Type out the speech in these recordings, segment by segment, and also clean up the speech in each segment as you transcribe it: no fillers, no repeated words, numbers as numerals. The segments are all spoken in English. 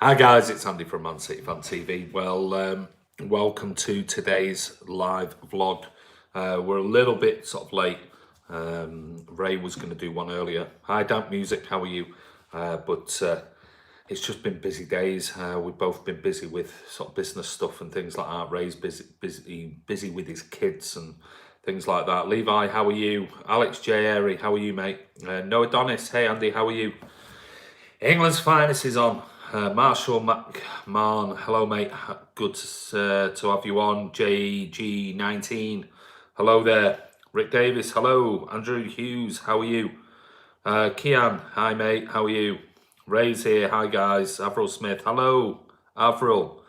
Hi guys, it's Andy from Man City Fan TV. Well, welcome to today's live vlog. We're a little bit sort of late. Ray was going to do one earlier. Hi Damp Music, how are you? But it's just been busy days. We've both been busy with sort of business stuff and things like that. Ray's busy with his kids and things like that. Levi, how are you? Alex J. Airy, how are you, mate? Noah Donis, hey Andy, how are you? England's finest is on. Marshall McMahon, hello mate, good to have you on. JG19, hello there. Rick Davis, hello. Andrew Hughes, how are you? Kian, hi mate, how are you? Ray's here, hi guys. Avril Smith, hello. Avril.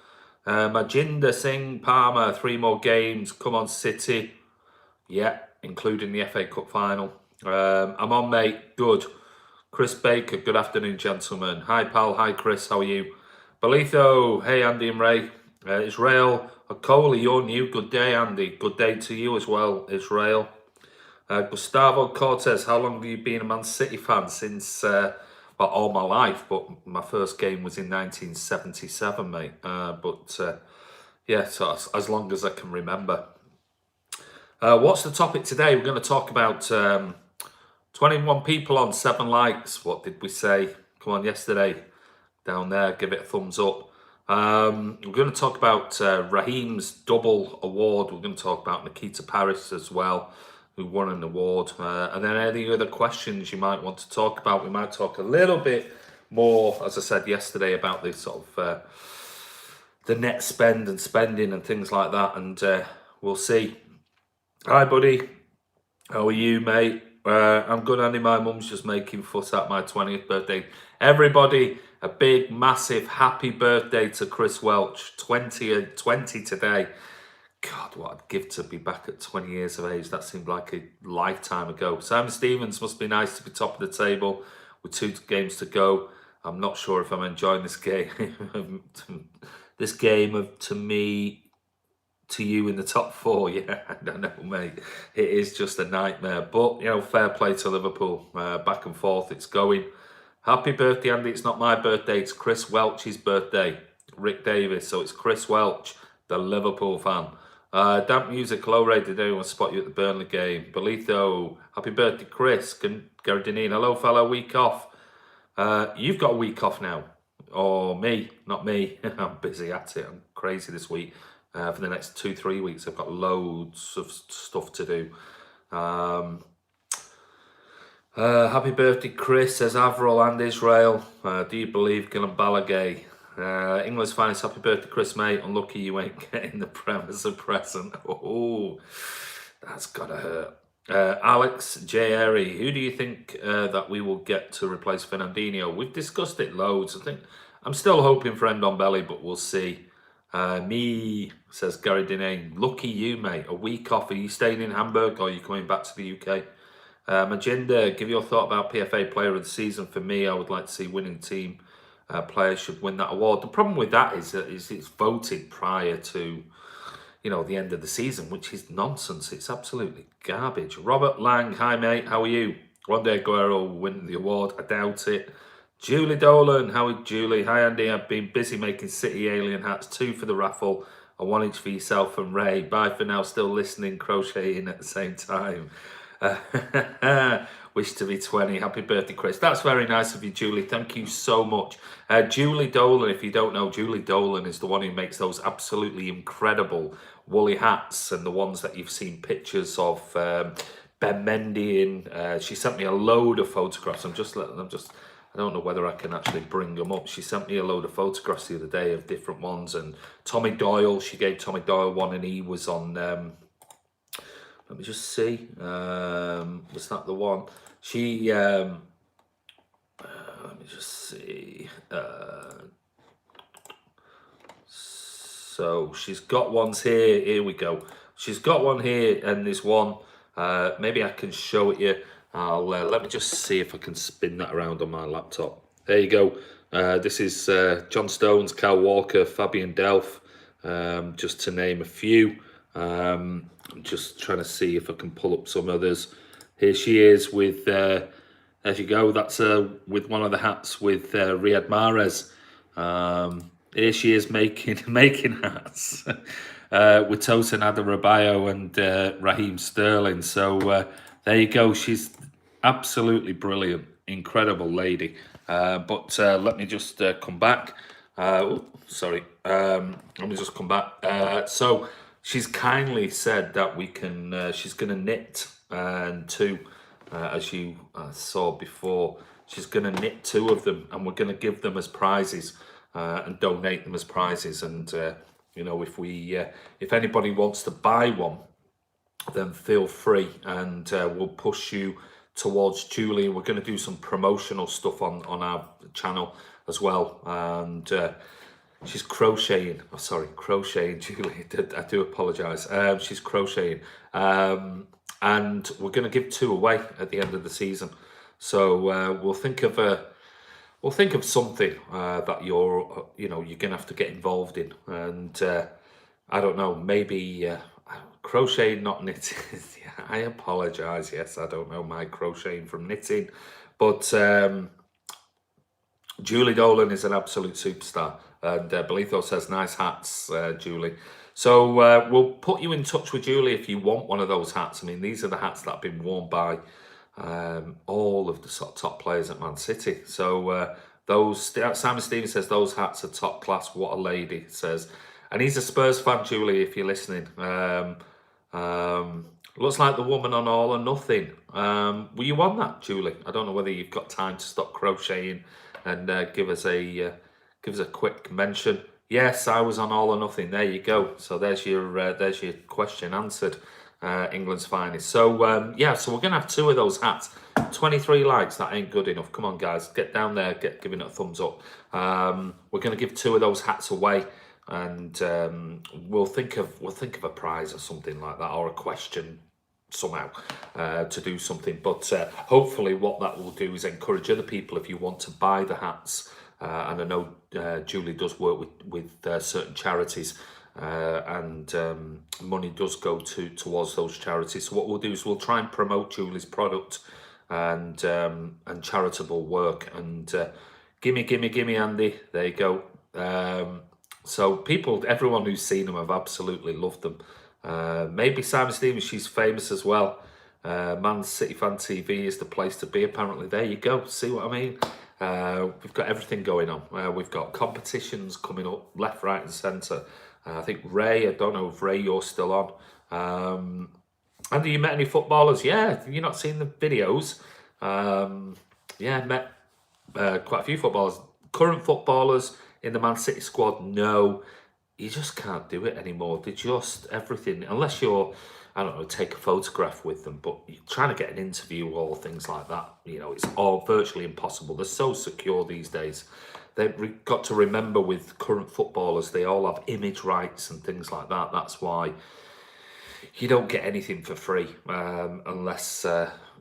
Majinder Singh Palmer, 3 more games, come on City. Yeah, including the FA Cup final. I'm on mate, good. Chris Baker, good afternoon, gentlemen. Hi, pal. Hi, Chris. How are you? Belitho, hey, Andy and Ray. Israel Okola, you're new. Good day, Andy. Good day to you as well, Israel. Gustavo Cortez, how long have you been a Man City fan? Since, well, all my life, but my first game was in 1977, mate. Yeah, so as long as I can remember. What's the topic today? We're going to talk about 21 people on, 7 likes. What did we say? Come on, yesterday. Down there, give it a thumbs up. We're going to talk about Raheem's double award. We're going to talk about Nikita Paris as well, who won an award. And then any other questions you might want to talk about. We might talk a little bit more, as I said yesterday, about this sort of the net spend and spending and things like that. And we'll see. Hi, buddy. How are you, mate? I'm good, Andy. My mum's just making fuss at my 20th birthday. Everybody, a big, massive, happy birthday to Chris Welch. 20 today. God, what I'd give to be back at 20 years of age. That seemed like a lifetime ago. Simon Stevens, must be nice to be top of the table with 2 games to go. I'm not sure if I'm enjoying this game. This game of, to me, to you in the top 4, yeah, I don't know, mate. It is just a nightmare. But, you know, fair play to Liverpool. Back and forth, it's going. Happy birthday, Andy. It's not my birthday, it's Chris Welch's birthday. Rick Davis, so it's Chris Welch, the Liverpool fan. Damp Music, hello, Ray. Did anyone spot you at the Burnley game? Belitho, happy birthday, Chris. Gary Deneen, hello, fellow, week off. You've got a week off now. Or me, not me. I'm busy at it. I'm crazy this week. For the next 2-3 weeks, I've got loads of stuff to do. Happy birthday, Chris, says Avril and Israel. Do you believe Gillan Balagay? England's finest, happy birthday, Chris, mate. Unlucky you ain't getting the Prem as a present. Oh, that's gotta hurt. Alex J. Airy, who do you think that we will get to replace Fernandinho? We've discussed it loads. I think I'm still hoping for Ndombele, but we'll see. Me, says Gary Deneen. Lucky you, mate. A week off. Are you staying in Hamburg or are you coming back to the UK? Majinder, give your thought about PFA Player of the Season. For me, I would like to see winning team players should win that award. The problem with that is it's voted prior to, you know, the end of the season, which is nonsense. It's absolutely garbage. Robert Lang, hi, mate. How are you? One day Aguero will win the award. I doubt it. Julie Dolan, how are you, Julie? Hi, Andy. I've been busy making City alien hats, 2 for the raffle, and 1 each for yourself and Ray. Bye for now, still listening, crocheting at the same time. Wish to be 20. Happy birthday, Chris. That's very nice of you, Julie. Thank you so much. Julie Dolan, if you don't know, Julie Dolan is the one who makes those absolutely incredible woolly hats and the ones that you've seen pictures of Ben Mendy in. She sent me a load of photographs. I don't know whether I can actually bring them up. She sent me a load of photographs the other day of different ones. And Tommy Doyle, she gave Tommy Doyle one and he was on, let me just see, was that the one? She, let me just see. So she's got ones here. Here we go. She's got one here and this one. Maybe I can show it you. Let me just see if I can spin that around on my laptop. There you go. This is John Stones, Cal Walker, Fabian Delph, just to name a few. I'm just trying to see if I can pull up some others. Here she is with, there you go, that's with one of the hats with Riyad Mahrez. Here she is making making hats with Tosin Adarabioyo and Raheem Sterling. So there you go. She's absolutely brilliant, incredible lady. But let me just come back. Sorry. Let me just come back. So she's kindly said that we can. She's going to knit and two, as you saw before. She's going to knit two of them, and we're going to give them as prizes and donate them as prizes. And you know, if anybody wants to buy one, then feel free, and we'll push you towards Julie. We're going to do some promotional stuff on our channel as well, and she's crocheting. Oh, sorry, crocheting, Julie. I do apologise. She's crocheting, and we're going to give two away at the end of the season. So we'll think of something that you're going to have to get involved in, and I don't know, maybe crochet, not knitting. Yeah, I apologise. Yes, I don't know my crocheting from knitting, but Julie Dolan is an absolute superstar, and Belitho says nice hats, Julie. So we'll put you in touch with Julie if you want one of those hats. I mean, these are the hats that have been worn by all of the sort of top players at Man City. So Simon Stevens says those hats are top class. What a lady, says, and he's a Spurs fan, Julie, if you're listening. Looks like the woman on All or Nothing. Were you on that, Julie? I don't know whether you've got time to stop crocheting and give us a quick mention. Yes, I was on All or Nothing. There you go. So there's your question answered, England's finest. So yeah, so we're gonna have two of those hats. 23 likes. That ain't good enough. Come on, guys, get down there, giving it a thumbs up. We're gonna give two of those hats away, and we'll think of a prize or something like that, or a question somehow to do something. But hopefully what that will do is encourage other people, if you want to buy the hats, and I know Julie does work with certain charities, and money does go towards those charities. So what we'll do is we'll try and promote Julie's product and charitable work, and gimme Andy, there you go. So everyone who's seen them have absolutely loved them. Maybe Simon Stevens, she's famous as well. Man City Fan TV is the place to be, apparently. There you go. See what I mean? We've got everything going on. We've got competitions coming up left, right and centre. I think Ray, I don't know if Ray, you're still on. Andy, you met any footballers? Yeah, you're not seeing the videos. Yeah, met quite a few footballers. Current footballers in the Man City squad, no. You just can't do it anymore. They just, everything, unless you're, I don't know, take a photograph with them, but you're trying to get an interview or things like that, you know, it's all virtually impossible. They're so secure these days. They've got to remember, with current footballers, they all have image rights and things like that. That's why you don't get anything for free, unless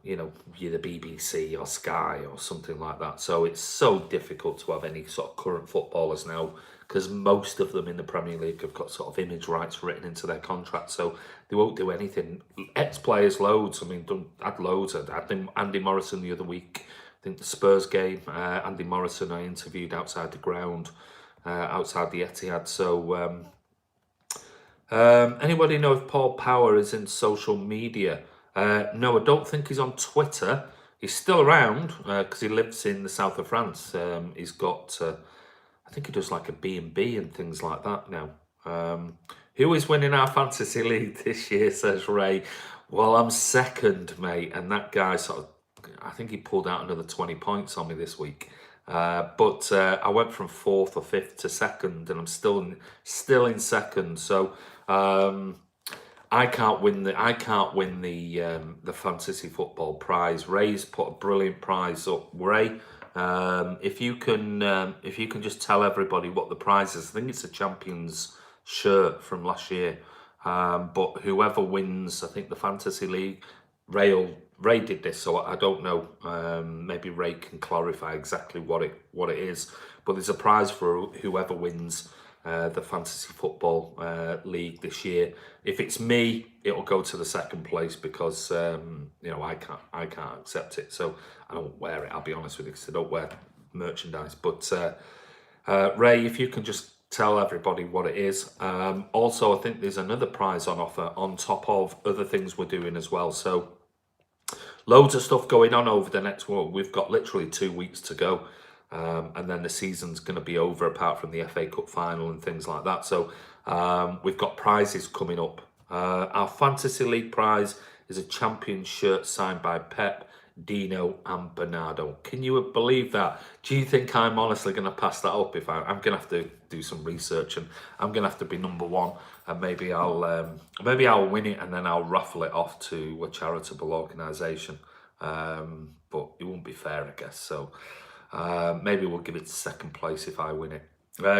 you know, you're the BBC or Sky or something like that. So it's so difficult to have any sort of current footballers now, because most of them in the Premier League have got sort of image rights written into their contract, so they won't do anything. Ex-players, loads. I mean, had loads. I think Andy Morrison the other week, I think the Spurs game, Andy Morrison I interviewed outside the ground, outside the Etihad. So anybody know if Paul Power is in social media? No, I don't think he's on Twitter. He's still around because he lives in the south of France. He's got, I think he does like a B&B and things like that now. Who is winning our fantasy league this year, says Ray. Well, I'm second, mate, and that guy sort of, I think he pulled out another 20 points on me this week. But I went from 4th or 5th to 2nd, and I'm still in 2nd. So I can't win the fantasy football prize. Ray's put a brilliant prize up. Ray, if you can just tell everybody what the prize is. I think it's a Champions shirt from last year. But whoever wins, I think the fantasy league, Ray did this, so I don't know. Maybe Ray can clarify exactly what it is. But there's a prize for whoever wins the fantasy football league this year. If it's me, it'll go to the 2nd place, because you know, I can't accept it, so I don't wear it. I'll be honest with you, because I don't wear merchandise. But Ray, if you can just tell everybody what it is. Also, I think there's another prize on offer on top of other things we're doing as well. So loads of stuff going on over the next one. We've got literally 2 weeks to go. And then the season's going to be over apart from the FA Cup final and things like that. So we've got prizes coming up. Our Fantasy League prize is a champion shirt signed by Pep, Dino and Bernardo. Can you believe that? Do you think I'm honestly going to pass that up? If I'm going to have to do some research, and I'm going to have to be number one, and maybe I'll win it, and then I'll raffle it off to a charitable organisation. But it won't be fair, I guess. So maybe we'll give it second place if I win it.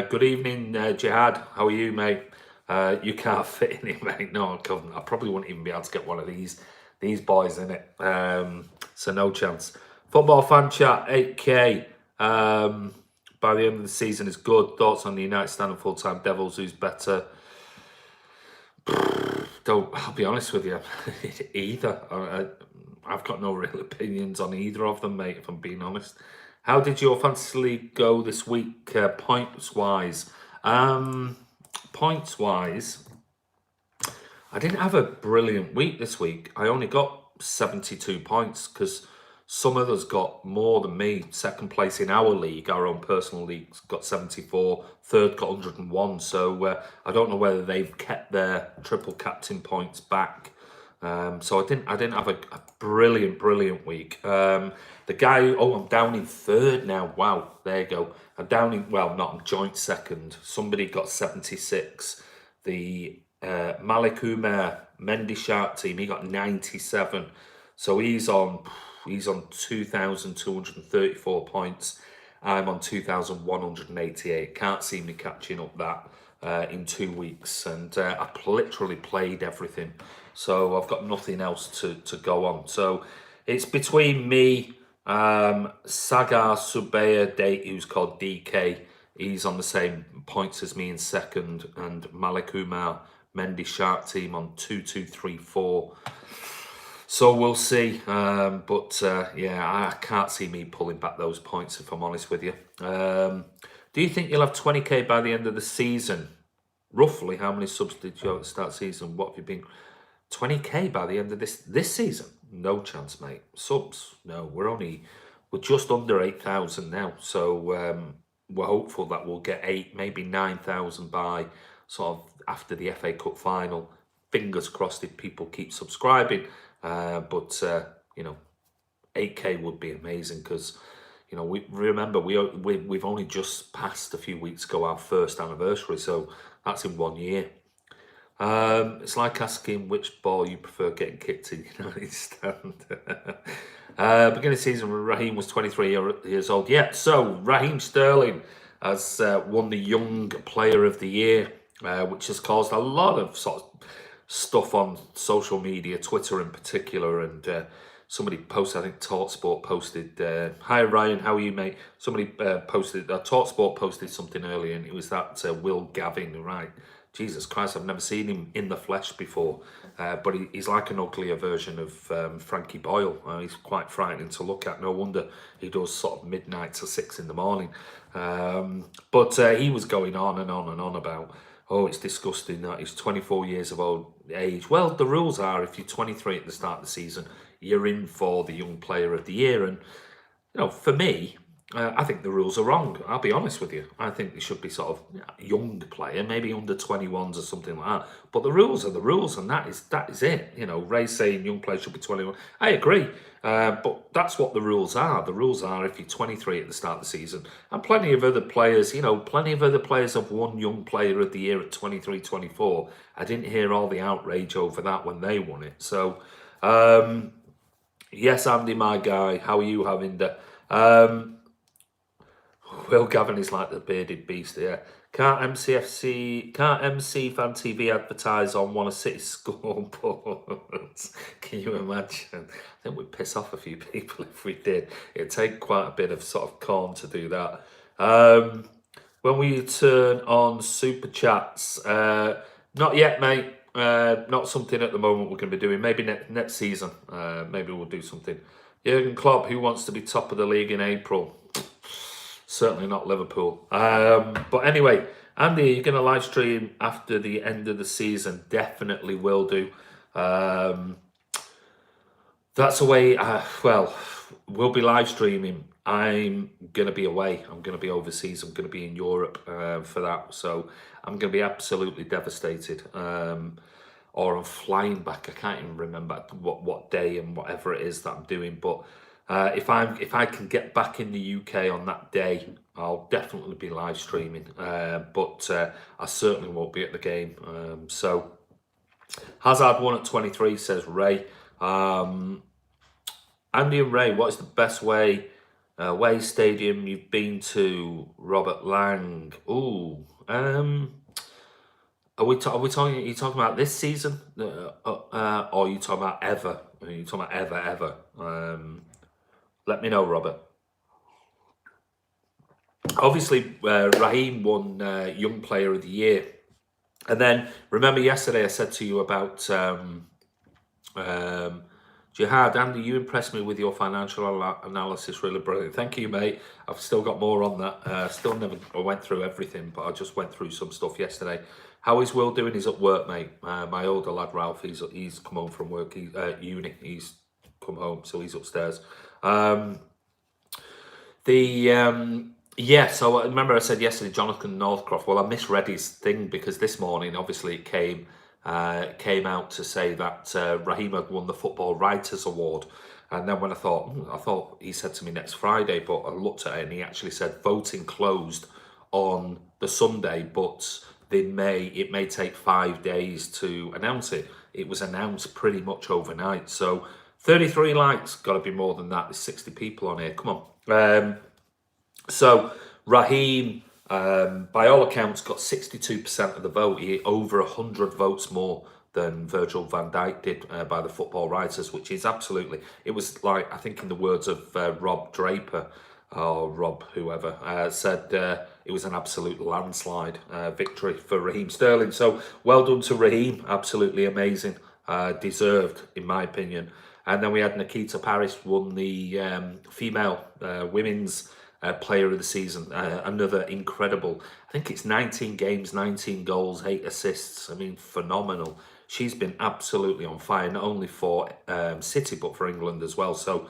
Good evening, Jihad. How are you, mate? You can't fit in it, mate. No, I couldn't. I probably wouldn't even be able to get one of these boys in it. So no chance. Football fan chat 8k by the end of the season is good. Thoughts on the United standing full-time Devils? Who's better? I'll be honest with you. Either. I've got no real opinions on either of them, mate, if I'm being honest. How did your fantasy league go this week, points-wise? Points-wise, I didn't have a brilliant week this week. I only got 72 points because some others got more than me. Second place in our league, our own personal league, got 74. Third got 101. So I don't know whether they've kept their triple captain points back. So I didn't have a brilliant week. The guy, I'm down in third now. Wow, there you go. I'm down in, I'm joint second. Somebody got 76. The Malik Umar Mendy Shark team, he got 97. So he's on 2,234 points. I'm on 2,188. Can't see me catching up that in 2 weeks. And I literally played everything. So I've got nothing else to go on. So it's between me, Sagar Subeya Date, who's called DK. He's on the same points as me in second, and Malik Umar Mendy Shark team on 2,234. So we'll see. Yeah, I can't see me pulling back those points if I'm honest with you. Do you think you'll have 20k by the end of the season? Roughly, how many subs did you have at the start of the season? What have you been? 20k by the end of this season? No chance, mate. Subs? No, we're just under 8,000 now. So we're hopeful that we'll get 8, maybe 9,000 by sort of after the FA Cup final. Fingers crossed if people keep subscribing. But 8k would be amazing because, we've only just passed a few weeks ago our first anniversary. So that's in 1 year. It's like asking which ball you prefer getting kicked in the United Stand. Beginning of season, Raheem was 23 years old. Yeah, so Raheem Sterling has won the Young Player of the Year, which has caused a lot of sort of stuff on social media, Twitter in particular, and somebody posted, I think TalkSport posted, hi Ryan, how are you, mate? Somebody posted, TalkSport posted something earlier, and it was that Will Gavin, right? Jesus Christ, I've never seen him in the flesh before, but he's like an uglier version of Frankie Boyle. He's quite frightening to look at. No wonder he does sort of midnight to 6 in the morning. But he was going on and on and on about, it's disgusting that he's 24 years of age. Well, the rules are if you're 23 at the start of the season, you're in for the Young Player of the Year. And, for me, I think the rules are wrong. I'll be honest with you. I think they should be sort of young player, maybe under 21s or something like that. But the rules are the rules, and that is it. Ray saying young players should be 21. I agree, but that's what the rules are. The rules are if you're 23 at the start of the season, and plenty of other players. Plenty of other players have won Young Player of the Year at 23, 24. I didn't hear all the outrage over that when they won it. So, yes, Andy, my guy, how are you having the? Will Gavin is like the bearded beast here. Can't MC Fan TV advertise on one of City's scoreboards? Can you imagine? I think we'd piss off a few people if we did. It'd take quite a bit of sort of calm to do that. When we turn on Super Chats, not yet, mate. Not something at the moment we're going to be doing. Maybe next season. Maybe we'll do something. Jurgen Klopp, who wants to be top of the league in April? Certainly not Liverpool. But anyway, Andy, you're going to live stream after the end of the season. Definitely will do. Um, that's a way. Well, we'll be live streaming. I'm going to be away. I'm going to be overseas. I'm going to be in Europe for that. So I'm going to be absolutely devastated. Or I'm flying back. I can't even remember what day and whatever it is that I'm doing. But if I can get back in the UK on that day, I'll definitely be live streaming. But I certainly won't be at the game. So Hazard won at 23, says Ray. Andy and Ray, what is the best away stadium you've been to? Robert Lang. Ooh. Are we talking? Are you talking about this season, or are you talking about ever? Are you talking about ever? Let me know, Robert. Obviously, Raheem won Young Player of the Year, and then remember yesterday I said to you about Jihad. Andy, you impressed me with your financial analysis. Really brilliant. Thank you, mate. I've still got more on that. Still never went through everything, but I just went through some stuff yesterday. How is Will doing? He's at work, mate. My older lad, Ralph, he's come home from work. Uni. He's come home, so he's upstairs. Yeah, so I remember I said yesterday, Jonathan Northcroft. Well, I misread his thing because this morning, obviously, it came out to say that Raheem had won the Football Writers Award. And then when I thought he said to me next Friday, but I looked at it and he actually said voting closed on the Sunday, but it may take 5 days to announce it. It was announced pretty much overnight. So 33 likes, got to be more than that. There's 60 people on here. Come on. So Raheem, by all accounts, got 62% of the vote. He over 100 votes more than Virgil van Dijk did by the Football Writers, which is absolutely. It was like, I think in the words of Rob Draper, or Rob whoever, said it was an absolute landslide victory for Raheem Sterling. So well done to Raheem, absolutely amazing, deserved in my opinion. And then we had Nikita Paris won the female women's player of the season. Another incredible, I think it's 19 games, 19 goals, 8 assists. I mean, phenomenal. She's been absolutely on fire, not only for City, but for England as well. So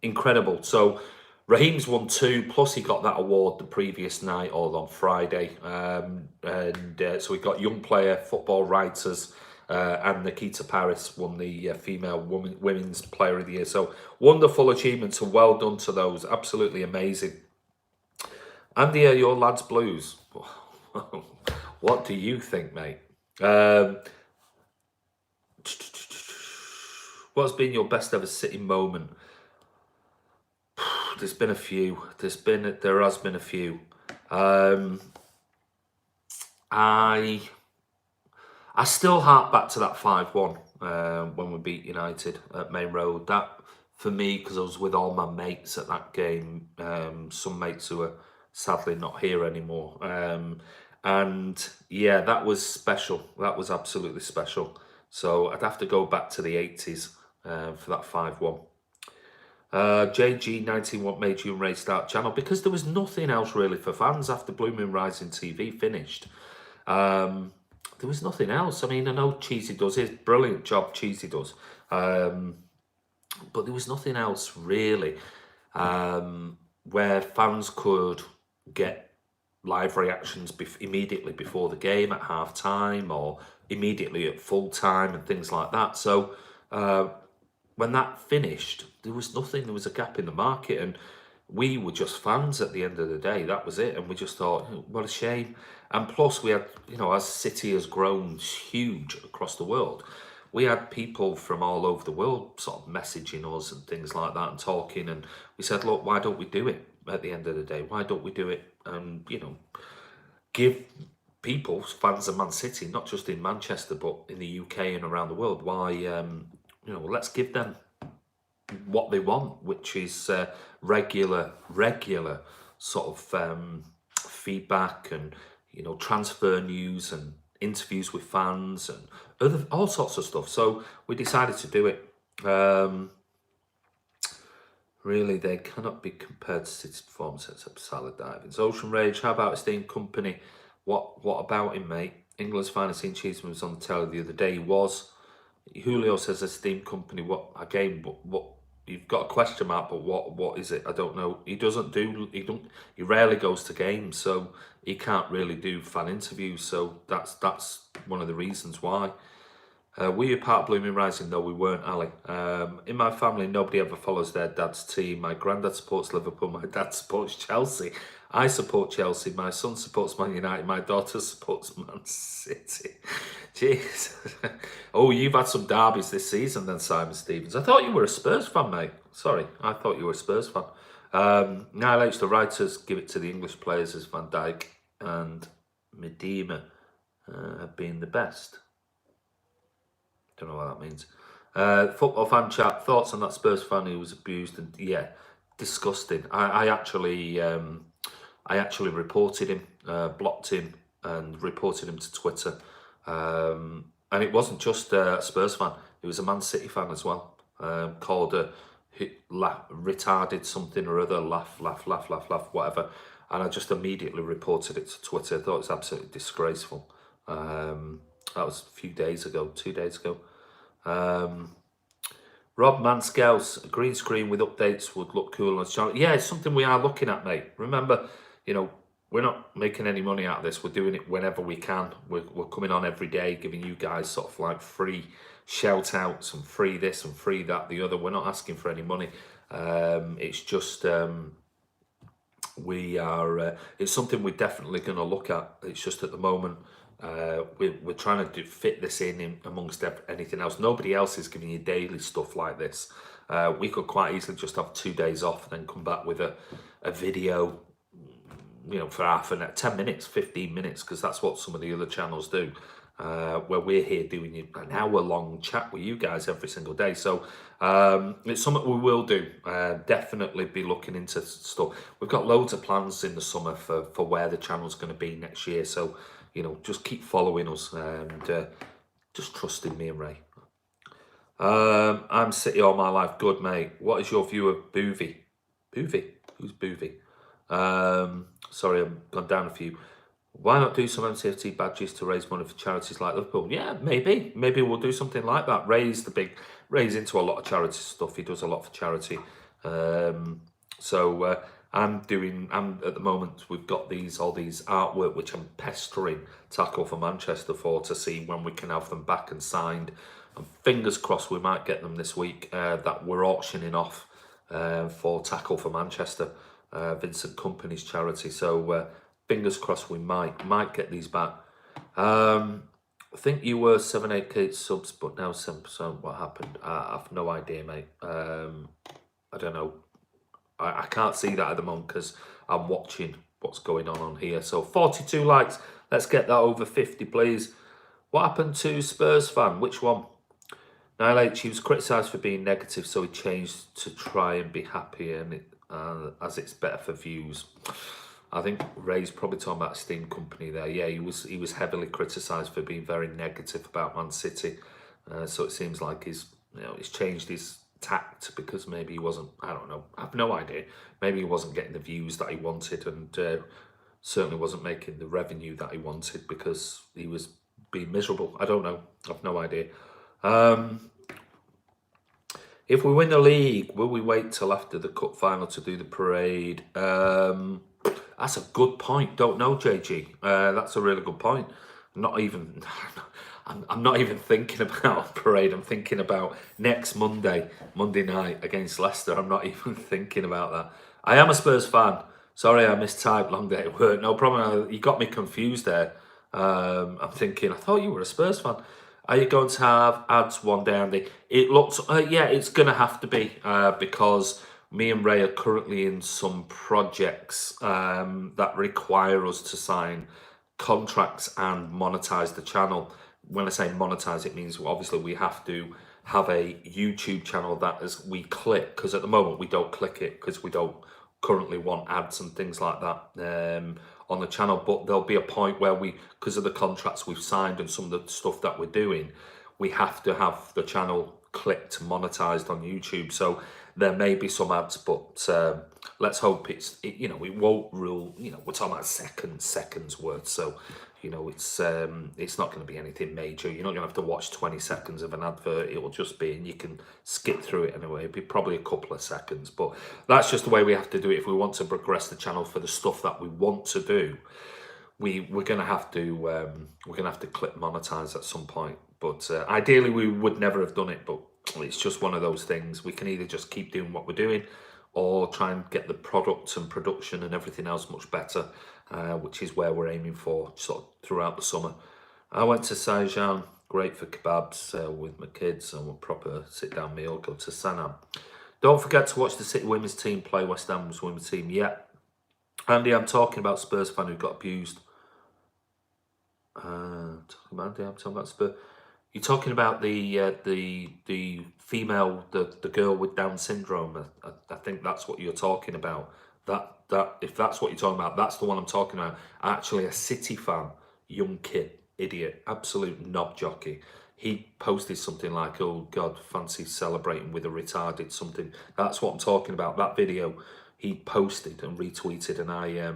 incredible. So Raheem's won 2, plus he got that award the previous night or on Friday. So we got Young Player, Football Writers, and Nikita Paris won the female women's player of the year. So wonderful achievements, and well done to those. Absolutely amazing. Andy, your lads Blues. What do you think, mate? What's been your best ever City moment? There's been a few. There has been a few. I still hark back to that 5-1 when we beat United at Main Road. That, for me, because I was with all my mates at that game, some mates who are sadly not here anymore. And yeah, that was special. That was absolutely special. So I'd have to go back to the 80s for that 5-1. JG19, what made you and Ray start channel? Because there was nothing else really for fans after Blue Moon Rising TV finished. There was nothing else. I mean, I know Cheesy does his brilliant job, Cheesy does. But there was nothing else really where fans could get live reactions immediately before the game at half time or immediately at full time and things like that. So when that finished, there was nothing. There was a gap in the market, and we were just fans at the end of the day. That was it. And we just thought, what a shame. And plus we had, as City has grown huge across the world, we had people from all over the world sort of messaging us and things like that and talking. And we said, look, why don't we do it at the end of the day? Why don't we do it and, give people, fans of Man City, not just in Manchester, but in the UK and around the world, why, let's give them what they want, which is regular sort of feedback and, transfer news and interviews with fans and all sorts of stuff. So we decided to do it. Really, they cannot be compared to City's performance except salad diving. Ocean Rage, how about esteemed company? What about him, mate? England's finest seen Cheeseman was on the telly the other day. He was. Julio says esteemed company. What again? What you've got a question mark, but what is it? I don't know. He rarely goes to games, so he can't really do fan interviews. So that's one of the reasons why. Were you part of Blooming Rising? No, we weren't, Ali. In my family, nobody ever follows their dad's team. My granddad supports Liverpool. My dad supports Chelsea. I support Chelsea. My son supports Man United. My daughter supports Man City. Jeez. Oh, you've had some derbies this season then, Simon Stevens. I thought you were a Spurs fan, mate. Sorry, I thought you were a Spurs fan. Now, the writers give it to the English players as Van Dijk and Medina have been the best. Don't know what that means. Football fan chat, thoughts on that Spurs fan who was abused, and yeah, disgusting. I actually reported him, blocked him, and reported him to Twitter. And it wasn't just a Spurs fan; it was a Man City fan as well. Called a retarded something or other, laugh, whatever. And I just immediately reported it to Twitter. I thought it was absolutely disgraceful. That was a few days ago, 2 days ago. Rob Manscouse, a green screen with updates would look cool on the channel. Yeah, it's something we are looking at, mate. Remember, we're not making any money out of this. We're doing it whenever we can. We're coming on every day, giving you guys sort of like free shout outs and free this and free that, the other. We're not asking for any money. It's just it's something we're definitely going to look at. It's just at the moment we're trying to fit this in amongst anything else. Nobody else is giving you daily stuff like this. We could quite easily just have 2 days off and then come back with a video, for half an hour, 10 minutes, 15 minutes, because that's what some of the other channels do. Where we're here doing an hour-long chat with you guys every single day. So it's something we will do. Definitely be looking into stuff. We've got loads of plans in the summer for where the channel's going to be next year. So, just keep following us and just trusting me and Ray. I'm City all my life. Good, mate. What is your view of Boovy? Boovy? Who's Boovy? Sorry, I've gone down a few. Why not do some MCFT badges to raise money for charities like Liverpool? Yeah, maybe we'll do something like that. Ray's into a lot of charity stuff. He does a lot for charity. I'm at the moment, we've got all these artwork which I'm pestering Tackle for Manchester for, to see when we can have them back and signed. And fingers crossed we might get them this week, that we're auctioning off for Tackle for Manchester, Vincent Kompany's charity. So fingers crossed we might get these back. I think you were 7-8K subs, but now 7%. What happened? I've no idea, mate. I don't know. I can't see that at the moment because I'm watching what's going on here. So 42 likes. Let's get that over 50, please. What happened to Spurs fan? Which one? Niall H, he was criticised for being negative, so he changed to try and be happy, and as it's better for views. I think Ray's probably talking about Steam Company there. Yeah, he was heavily criticised for being very negative about Man City. So it seems like he's changed his tact because maybe he wasn't, I don't know, I have no idea. Maybe he wasn't getting the views that he wanted, and certainly wasn't making the revenue that he wanted because he was being miserable. I don't know. I have no idea. If we win the league, will we wait till after the cup final to do the parade? That's a good point. Don't know, JG. That's a really good point. I'm not even thinking about a parade. I'm thinking about next Monday night against Leicester. I'm not even thinking about that. I am a Spurs fan. Sorry, I mistyped. Long day at work. No problem. You got me confused there. I'm thinking, I thought you were a Spurs fan. Are you going to have ads one day, Andy? It looks, yeah, it's going to have to be because me and Ray are currently in some projects that require us to sign contracts and monetize the channel. When I say monetize, it means obviously we have to have a YouTube channel that as we click, because at the moment we don't click it because we don't currently want ads and things like that on the channel. But there'll be a point where because of the contracts we've signed and some of the stuff that we're doing, we have to have the channel clicked, monetized on YouTube. So there may be some ads, but let's hope it won't rule. We're talking about seconds worth, so it's not going to be anything major. You're not going to have to watch 20 seconds of an advert. It will just be, and you can skip through it anyway. It'll be probably a couple of seconds, but that's just the way we have to do it if we want to progress the channel for the stuff that we want to do. We're gonna have to click monetize at some point, but ideally we would never have done it, but it's just one of those things. We can either just keep doing what we're doing or try and get the product and production and everything else much better, which is where we're aiming for sort of throughout the summer. I went to Sajan, great for kebabs with my kids, and a proper sit-down meal. Go to Sanam. Don't forget to watch the City women's team play West Ham's women's team. Yeah, Andy, I'm talking about Spurs fan who got abused. Andy, I'm talking about Spurs. You're talking about the female, the girl with Down syndrome. I think that's what you're talking about. That if that's what you're talking about, that's the one I'm talking about. Actually, a City fan, young kid, idiot, absolute knob jockey. He posted something like, "Oh God, fancy celebrating with a retarded something." That's what I'm talking about. That video he posted and retweeted, and I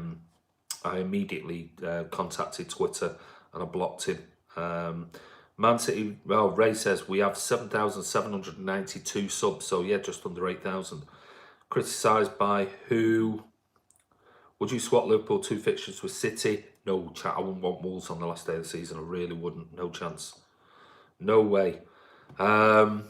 immediately contacted Twitter and I blocked him. Man City, well, Ray says we have 7,792 subs, so yeah, just under 8,000. Criticised by who? Would you swap Liverpool 2 fixtures with City? No, chat. I wouldn't want Wolves on the last day of the season. I really wouldn't. No chance. No way. I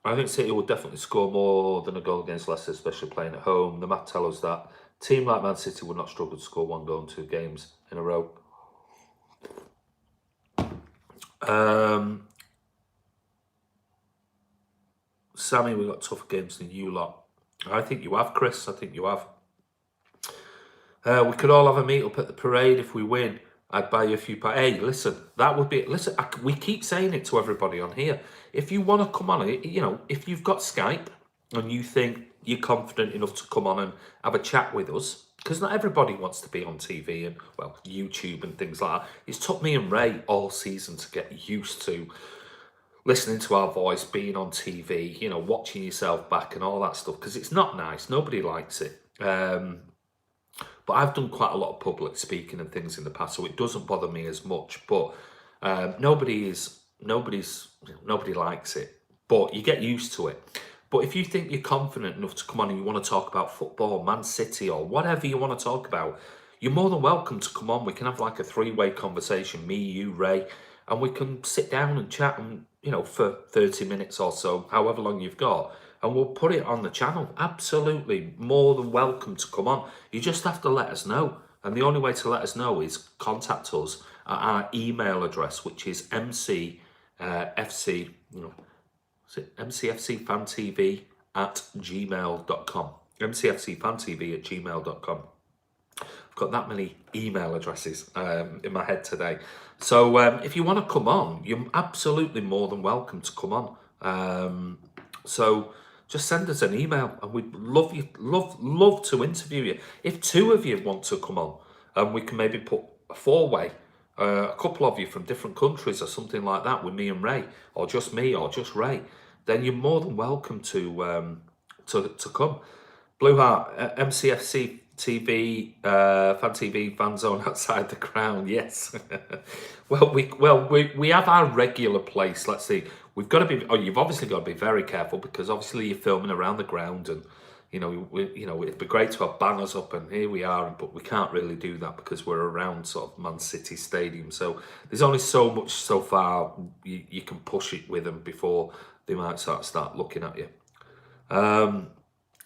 think City will definitely score more than a goal against Leicester, especially playing at home. The math tells us that a team like Man City would not struggle to score 1 goal in 2 games in a row. Sammy, we've got tougher games than you lot. I think you have, Chris. I think you have. We could all have a meet up at the parade if we win. I'd buy you a few. Hey, listen, that would be. Listen, we keep saying it to everybody on here. If you want to come on, if you've got Skype and you think you're confident enough to come on and have a chat with us, because not everybody wants to be on TV and, well, YouTube and things like that. It's took me and Ray all season to get used to listening to our voice, being on TV, watching yourself back and all that stuff, because it's not nice. Nobody likes it. But I've done quite a lot of public speaking and things in the past, so it doesn't bother me as much. But nobody likes it. But you get used to it. But if you think you're confident enough to come on and you want to talk about football, Man City, or whatever you want to talk about, you're more than welcome to come on. We can have like a 3-way conversation, me, you, Ray, and we can sit down and chat and, for 30 minutes or so, however long you've got, and we'll put it on the channel. Absolutely more than welcome to come on. You just have to let us know. And the only way to let us know is contact us at our email address, which is mcfcfantv@gmail.com. mcfcfantv@gmail.com. I've got that many email addresses in my head today. So if you want to come on, you're absolutely more than welcome to come on. So just send us an email, and we'd love to interview you. If 2 of you want to come on, and we can maybe put a 4-way, a couple of you from different countries or something like that with me and Ray, or just me or just Ray, then you're more than welcome to come. Blue Heart, MCFC TV, Fan TV, Fan Zone outside the ground. Yes. well, we have our regular place. Let's see. We've got to be. Oh, you've obviously got to be very careful, because obviously you're filming around the ground, and it'd be great to have banners up, and here we are, but we can't really do that because we're around sort of Man City Stadium. So there's only so much so far you can push it with them before they might start looking at you.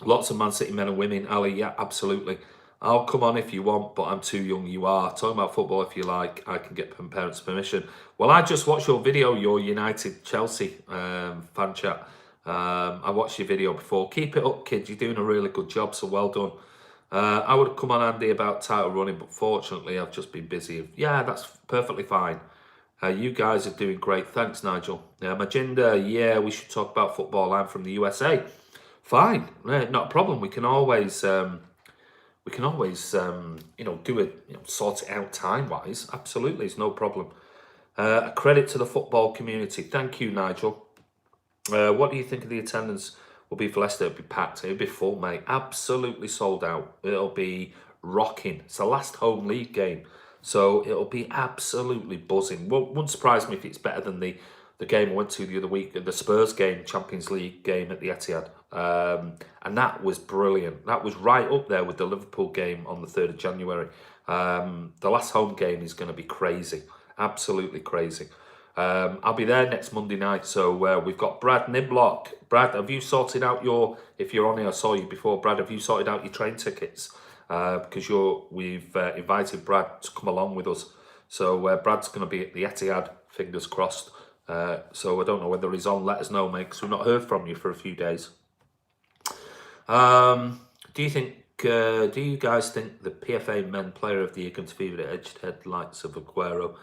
Lots of Man City men and women. Ali, yeah, absolutely. I'll come on if you want, but I'm too young. You are. Talking about football if you like. I can get parents' permission. Well, I just watched your video, your United Chelsea fan chat. I watched your video before. Keep it up, kids. You're doing a really good job, so well done. I would have come on, Andy, about title running, but fortunately I've just been busy. Yeah, that's perfectly fine. You guys are doing great. Thanks, Nigel. Majinda, yeah, we should talk about football. I'm from the USA. Fine, not a problem. We can always do it, sort it out time-wise. Absolutely, it's no problem. A credit to the football community. Thank you, Nigel. What do you think of the attendance will be for Leicester. It'll be packed. It'll be full, mate. Absolutely sold out. It'll be rocking. It's the last home league game, so it'll be absolutely buzzing. Wouldn't surprise me if it's better than the game I went to the other week, the Spurs game, Champions League game at the Etihad. And that was brilliant. That was right up there with the Liverpool game on the 3rd of January. The last home game is going to be crazy. Absolutely crazy. I'll be there next Monday night. So we've got Brad Niblock. Brad, have you sorted out if you're on here, I saw you before. Brad, have you sorted out your train tickets? Because we've invited Brad to come along with us. So Brad's going to be at the Etihad, fingers crossed. So I don't know whether he's on. Let us know, mate, because we've not heard from you for a few days. Do you guys think the PFA Men Player of the Year can fever the edged headlights of Aguero?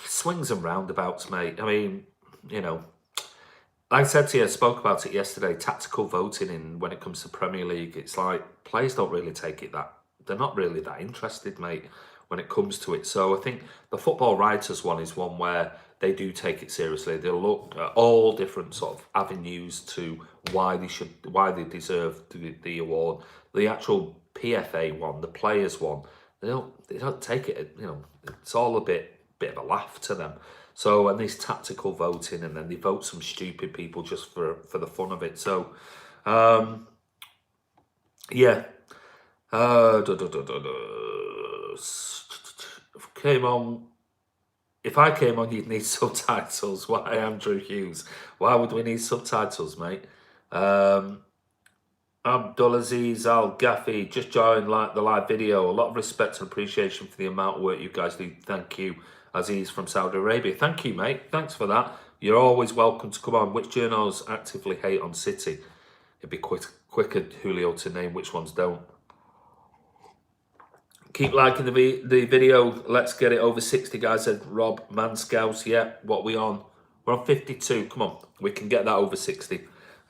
Swings and roundabouts, mate. I mean, like I said to you, I spoke about it yesterday, tactical voting when it comes to Premier League. It's like players don't really take it they're not really that interested, mate, when it comes to it. So I think the Football Writers one is one where they do take it seriously. They look at all different sort of avenues to why they deserve the award. The actual PFA one, the players one, they don't take it. It's all a bit of a laugh to them. So, and there's tactical voting, and then they vote some stupid people just for the fun of it. So, yeah. If I came on, you'd need subtitles. Why, Andrew Hughes? Why would we need subtitles, mate? Abdulaziz Al Ghafi just joined the live video. A lot of respect and appreciation for the amount of work you guys do. Thank you, Aziz from Saudi Arabia. Thank you, mate. Thanks for that. You're always welcome to come on. Which journos actively hate on City? It'd be quicker, Julio, to name which ones don't. Keep liking the video. Let's get it over 60, guys. Said Rob Manscouse. Yeah, what we on? We're on 52. Come on, we can get that over 60.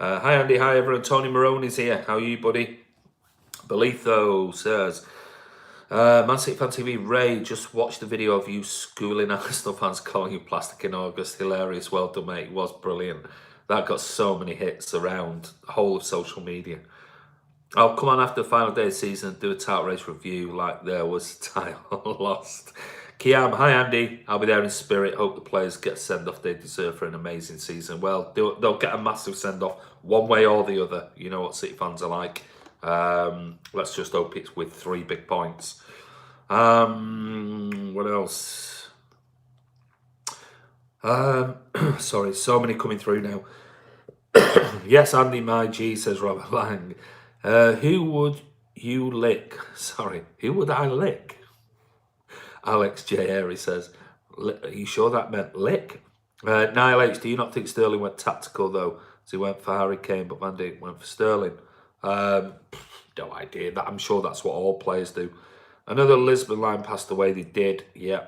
Hi, Andy. Hi, everyone. Tony Maroney's here. How are you, buddy? Belitho says, Man City Fan TV, Ray, just watched the video of you schooling Arsenal fans calling you plastic in August. Hilarious. Well done, mate. It was brilliant. That got so many hits around the whole of social media. I'll come on after the final day of the season and do a title race review like there was title lost. Kiam, hi Andy. I'll be there in spirit. Hope the players get a send-off they deserve for an amazing season. Well, they'll get a massive send-off one way or the other. You know what City fans are like. Let's just hope it's with 3 big points. What else? Sorry, so many coming through now. Yes, Andy, my G, says Robert Lang. Who would you lick? Sorry, who would I lick? Alex J. Airy says, are you sure that meant lick? Niall H, do you not think Sterling went tactical though? So he went for Harry Kane, but Van Dijk went for Sterling. No idea. I'm sure that's what all players do. Another Lisbon line passed away. They did, yeah.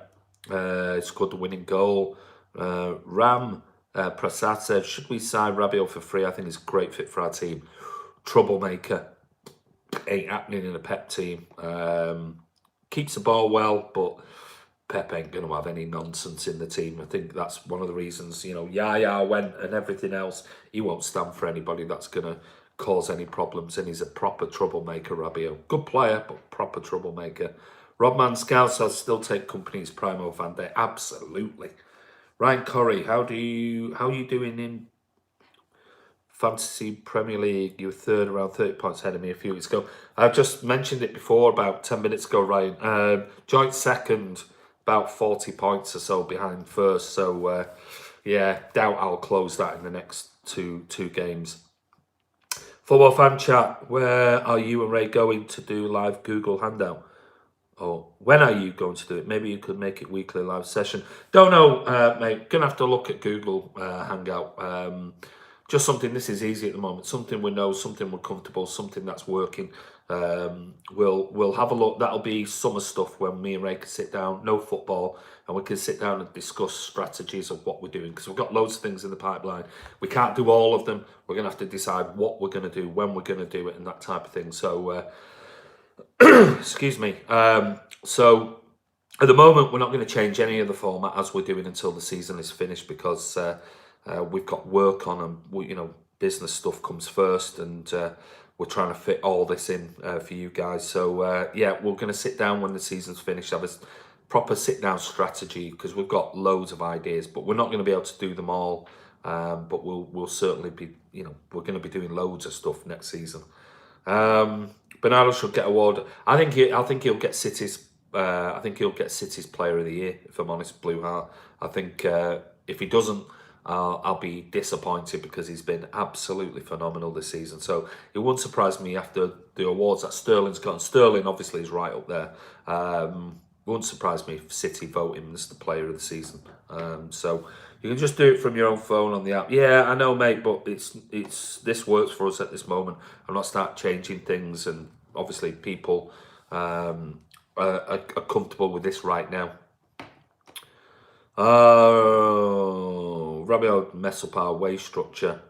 Scored the winning goal. Ram Prasad says, should we sign Rabiot for free? I think he's a great fit for our team. Troublemaker. Ain't happening in a Pep team. Keeps the ball well, but Pep ain't going to have any nonsense in the team. I think that's one of the reasons, Yaya went and everything else. He won't stand for anybody that's going to cause any problems, and he's a proper troublemaker, Rabiot. Good player, but proper troublemaker. Rodman Scouse says, still take company's Primo Van Dijk. Absolutely. Ryan Corrie, how are you doing in Fantasy Premier League? You were third, around 30 points ahead of me a few weeks ago. I've just mentioned it before, about 10 minutes ago, Ryan. Joint second, about 40 points or so behind first. So, yeah, doubt I'll close that in the next two games. Football Fan Chat, where are you and Ray going to do live Google Hangout? Or when are you going to do it? Maybe you could make it weekly live session. Don't know, mate. Gonna have to look at Google Hangout. Just something, this is easy at the moment. Something we know, something we're comfortable, something that's working. We'll have a look. That'll be summer stuff when me and Ray can sit down, no football, and we can sit down and discuss strategies of what we're doing, because we've got loads of things in the pipeline. We can't do all of them. We're going to have to decide what we're going to do, when we're going to do it, and that type of thing. So, excuse me. So, at the moment, we're not going to change any of the format as we're doing until the season is finished, because we've got work on, and business stuff comes first, and we're trying to fit all this in for you guys. So yeah, we're going to sit down when the season's finished, have a proper sit down strategy, because we've got loads of ideas, but we're not going to be able to do them all. But we'll certainly be, we're going to be doing loads of stuff next season. Bernardo should get award. I think he'll get City's. I think he'll get City's Player of the Year. If I'm honest, Blue Heart. I think if he doesn't, I'll be disappointed, because he's been absolutely phenomenal this season. So it wouldn't surprise me after the awards that Sterling's got. And Sterling obviously is right up there. Wouldn't surprise me if City vote him as the Player of the Season. So you can just do it from your own phone on the app. Yeah, I know, mate, but this works for us at this moment. I'm not start changing things, and obviously people are comfortable with this right now. Oh, Rabiot mess up our wage structure.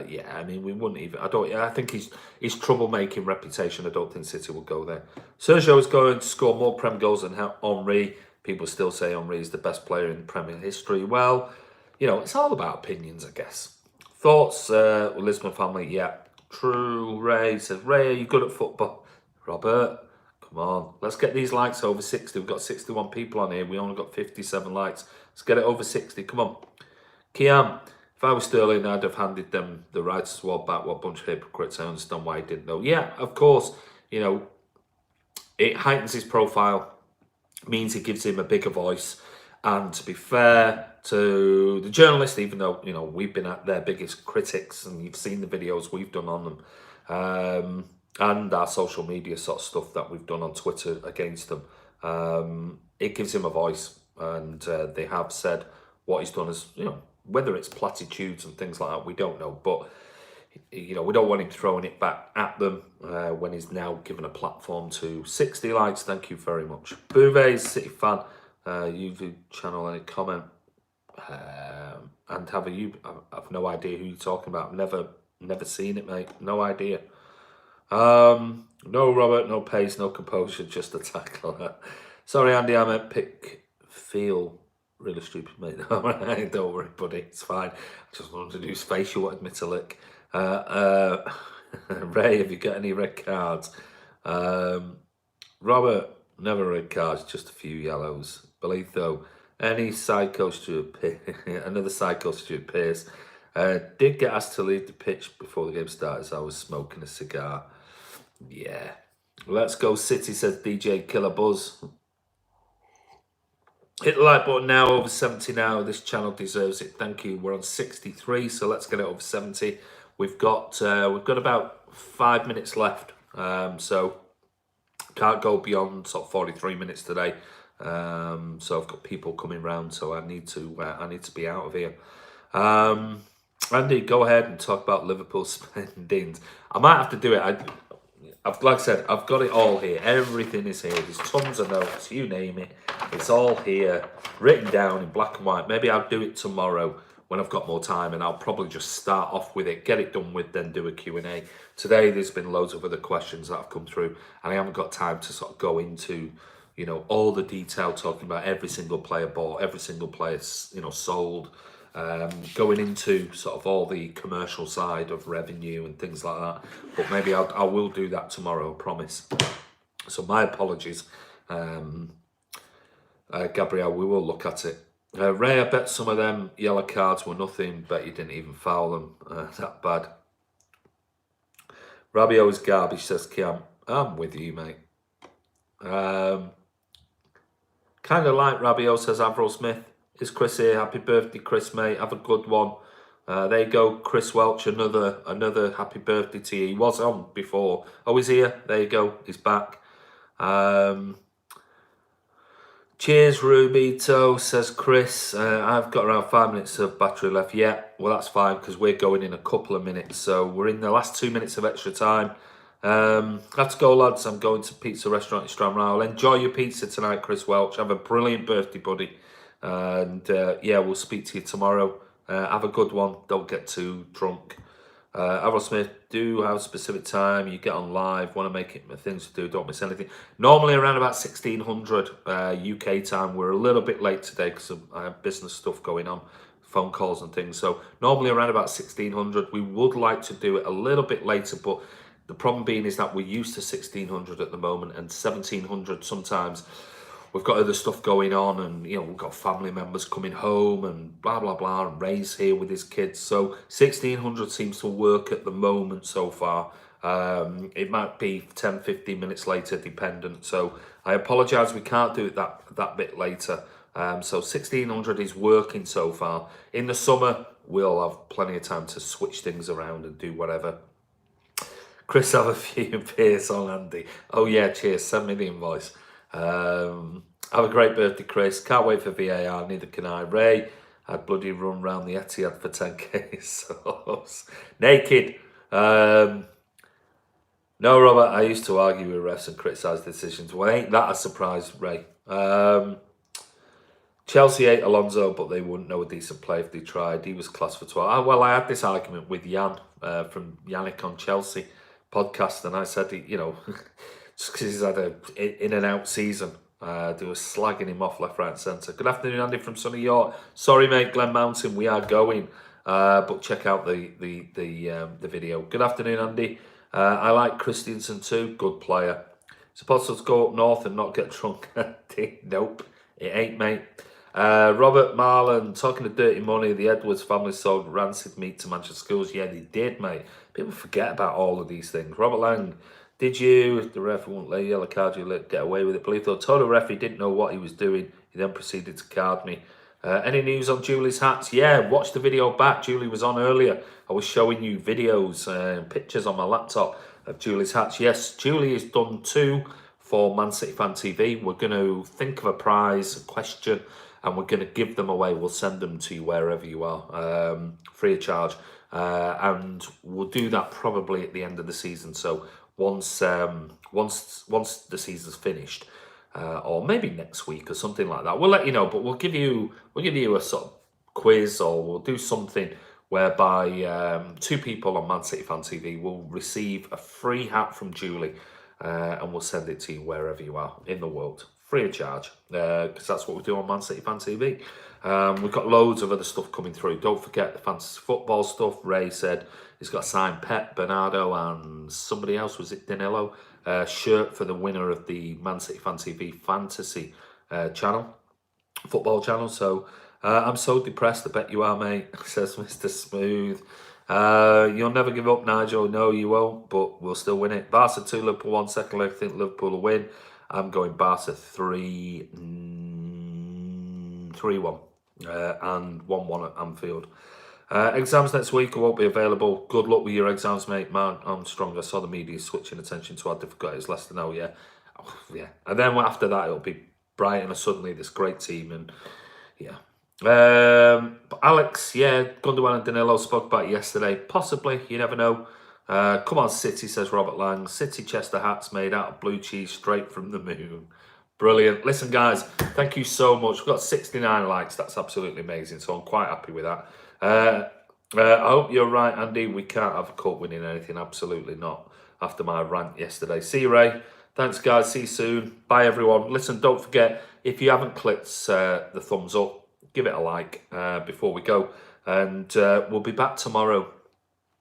Yeah, I mean, we wouldn't even. I think his troublemaking reputation, I don't think City will go there. Sergio is going to score more Prem goals than Henry. People still say Henry is the best player in Premier history. Well, it's all about opinions, I guess. Thoughts, Lisbon family? Yeah, true. Ray says, Ray, are you good at football? Robert, come on. Let's get these likes over 60. We've got 61 people on here. We only got 57 likes. Let's get it over 60. Come on. Kiam, if I was Sterling, I'd have handed them the right to swap back. What bunch of hypocrites. I understand why he didn't know. Yeah, of course, it heightens his profile, means it gives him a bigger voice. And to be fair to the journalists, even though, we've been at their biggest critics, and you've seen the videos we've done on them, and our social media sort of stuff that we've done on Twitter against them, it gives him a voice. And they have said what he's done is, whether it's platitudes and things like that, we don't know. But, we don't want him throwing it back at them when he's now given a platform to 60 likes. Thank you very much. Bouvet's City fan. YouTube channel, any comment? And I've no idea who you're talking about. Never seen it, mate. No idea. No Robert, no pace, no composure, just a tackle. Sorry, Andy, I meant feel really stupid, mate. Don't worry, buddy. It's fine. I just wanted to do his face. You wanted me to lick. Ray, have you got any red cards? Robert, never red cards, just a few yellows. Belitho, any psycho Stuart another psycho Stuart Pearce. Did get asked to leave the pitch before the game started as I was smoking a cigar. Yeah. Let's go City, says DJ Killer Buzz. Hit the like button now, over 70 now. This channel deserves it. Thank you. We're on 63, so let's get it over 70. We've got about 5 minutes left, so can't go beyond sort of 43 minutes today. So I've got people coming round, so I need to be out of here. Andy, go ahead and talk about Liverpool spendings. I might have to do it. Like I said, I've got it all here. Everything is here. There's tons of notes, you name it. It's all here, written down in black and white. Maybe I'll do it tomorrow when I've got more time, and I'll probably just start off with it, get it done with, then do a Q&A. Today, there's been loads of other questions that have come through, and I haven't got time to sort of go into, all the detail, talking about every single player bought, every single player, sold, going into sort of all the commercial side of revenue and things like that. But maybe I will do that tomorrow, I promise. So my apologies. Gabrielle, we will look at it. Ray, I bet some of them yellow cards were nothing. Bet you didn't even foul them. That bad. Rabiot is garbage, says Kiam. I'm with you, mate. Kind of like Rabiot, says Avril Smith. Is Chris here? Happy birthday, Chris, mate. Have a good one. There you go, Chris Welch. Another happy birthday to you. He was on before. Oh, he's here. There you go. He's back. Cheers, Rubito, says Chris. I've got around 5 minutes of battery left. Yeah, well, that's fine, because we're going in a couple of minutes. So we're in the last 2 minutes of extra time. Have to go, lads. I'm going to pizza restaurant in Stranraer. Enjoy your pizza tonight, Chris Welch. Have a brilliant birthday, buddy. And yeah, we'll speak to you tomorrow. Have a good one. Don't get too drunk. Avril Smith, do have a specific time you get on live, want to make it things to do, don't miss anything. Normally around about 1600 UK time. We're a little bit late today because I have business stuff going on. phone calls and things. So normally around about 1600. We would like to do it a little bit later, but the problem being is that we're used to 1600 at the moment, and 1700 sometimes we've got other stuff going on, and we've got family members coming home and blah blah blah, and Ray's here with his kids. So 1600 seems to work at the moment so far. It might be 10-15 minutes later dependent, so I apologize, we can't do it that bit later. So 1600 is working so far. In the summer we'll have plenty of time to switch things around and do whatever. Chris, have a few beers on Andy. Oh yeah, cheers, send me the invoice. Have a great birthday, Chris. Can't wait for VAR, neither can I. Ray, I'd bloody run round the Etihad for 10k sauce. Naked. No, Robert, I used to argue with refs and criticise decisions. Well, ain't that a surprise, Ray? Chelsea ate Alonso, but they wouldn't know a decent play if they tried. He was class for 12. Well, I had this argument with Jan from Yannick on Chelsea podcast, and I said, just because he's had a in and out season, they were slagging him off left, right, and centre. Good afternoon, Andy from sunny York. Sorry, mate, Glen Mountain, we are going, but check out the video. Good afternoon, Andy. I like Christensen too, good player. Is it possible to go up north and not get drunk? Nope, it ain't, mate. Robert Marlon, talking of dirty money, the Edwards family sold rancid meat to Manchester schools. Yeah, they did, mate. People forget about all of these things. Robert Lang, did you, if the referee won't lay yellow card, you get away with it? Believe the total referee didn't know what he was doing. He then proceeded to card me. Any news on Julie's hats? Yeah, watch the video back. Julie was on earlier. I was showing you videos and pictures on my laptop of Julie's hats. Yes, Julie has done 2 for Man City Fan TV. We're going to think of a prize, a question, and we're going to give them away. We'll send them to you wherever you are, free of charge. And we'll do that probably at the end of the season. So once the season's finished, or maybe next week or something like that, we'll let you know. But we'll give you a sort of quiz, or we'll do something whereby 2 people on Man City Fan TV will receive a free hat from Julie, and we'll send it to you wherever you are in the world, free of charge, because that's what we do on Man City Fan TV. We've got loads of other stuff coming through. Don't forget the fantasy football stuff. Ray said he's got signed Pep, Bernardo, and somebody else, was it Danilo? Shirt for the winner of the Man City Fan TV fantasy football channel. So I'm so depressed, I bet you are, mate, says Mr. Smooth. You'll never give up, Nigel. No, you won't, but we'll still win it. Barca 2, Liverpool 1, second leg. I think Liverpool will win. I'm going Barca 3-1 and 1-1 at Anfield. Exams next week won't be available. Good luck with your exams, mate. Man, I'm strong. I saw the media switching attention to how difficult it is. Leicester now, yeah. Oh, yeah. And then after that, it'll be Brighton are suddenly this great team, and yeah. But Alex, yeah, Gundogan and Danilo spoke about it yesterday. Possibly, you never know. Come on, City, says Robert Lang. City Chester hats made out of blue cheese straight from the moon. Brilliant. Listen, guys, thank you so much. We've got 69 likes. That's absolutely amazing. So I'm quite happy with that. I hope you're right, Andy. We can't have a cup winning anything. Absolutely not. After my rant yesterday. See you, Ray. Thanks, guys. See you soon. Bye, everyone. Listen, don't forget, if you haven't clicked the thumbs up, give it a like before we go. And we'll be back tomorrow,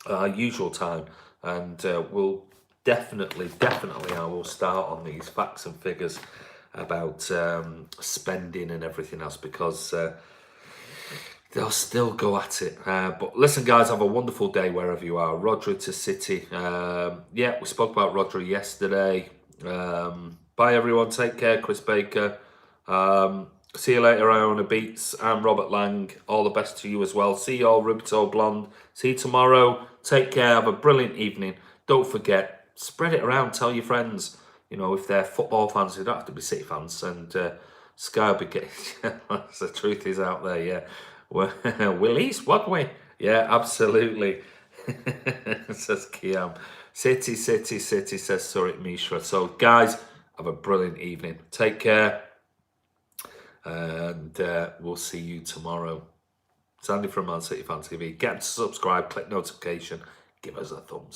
our usual time. And we'll definitely, I will start on these facts and figures about spending and everything else, because they'll still go at it. But listen, guys, have a wonderful day wherever you are. Rodri to City. Yeah, we spoke about Rodri yesterday. Bye, everyone. Take care. Chris Baker. See you later, Iona Beats. I'm Robert Lang. All the best to you as well. See you all, Rubito Blonde. See you tomorrow. Take care. Have a brilliant evening. Don't forget, spread it around. Tell your friends. You know, if they're football fans, they don't have to be City fans. And Sky will be getting... the truth is out there, yeah. Willis, what way? Yeah, absolutely. Says Kiam. City, says Surit Mishra. So, guys, have a brilliant evening. Take care. And we'll see you tomorrow. It's Andy from Man City Fan TV. Get to subscribe, click notification, give us a thumbs up.